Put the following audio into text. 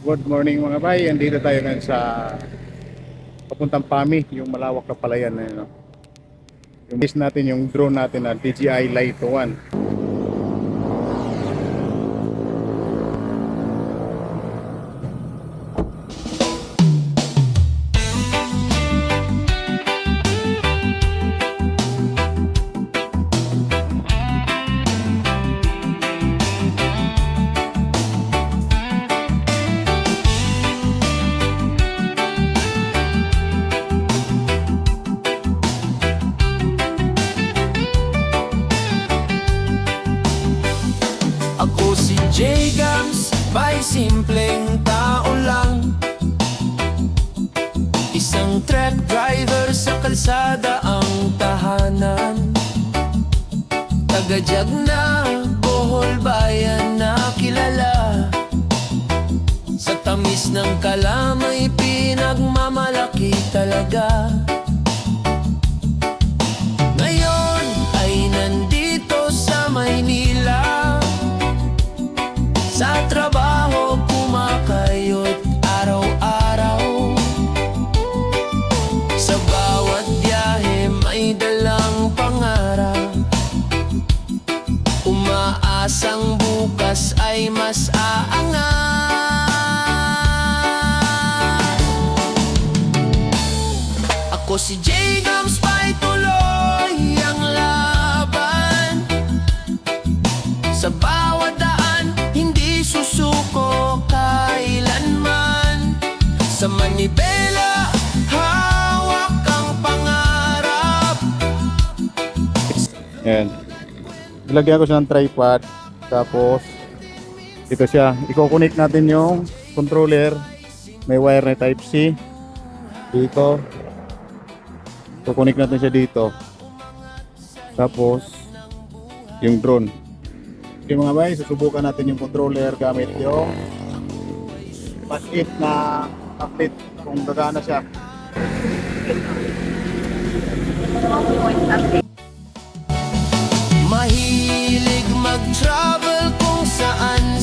Good morning mga bay, andito tayo ngayon sa papuntang PAMI, yung malawak na palayan na yun, no? Yung base natin, yung drone natin na DJI Lite 1. Ako si J-Gams, may simpleng tao lang. Isang truck driver sa kalsada ang tahanan. Taga-Diag na, Bohol bayan na kilala. Sa tamis ng kalamay, pinagmamalaki talaga. Ngayon ay nandito sa Maynila. Sa trabaho kumakayot araw-araw. Sa bawat biyahe may dalang pangarap. Umaasang bukas ay mas aangat. Ako si J-Gams, pa'y tuloy ang laban. Sa bawat daan hindi susuko kailanman. Sa manibela, hawak ang pangarap. Ayan. Ilagyan ko siya ng tripod. Tapos, ito siya. I-connect natin yung controller. May wire na type C. Dito. I-connect natin siya dito. Tapos, yung drone. Okay mga bay, susubukan natin yung controller gamit yung pass-it na update kung gagana siya. Mahilig mag-travel kung saan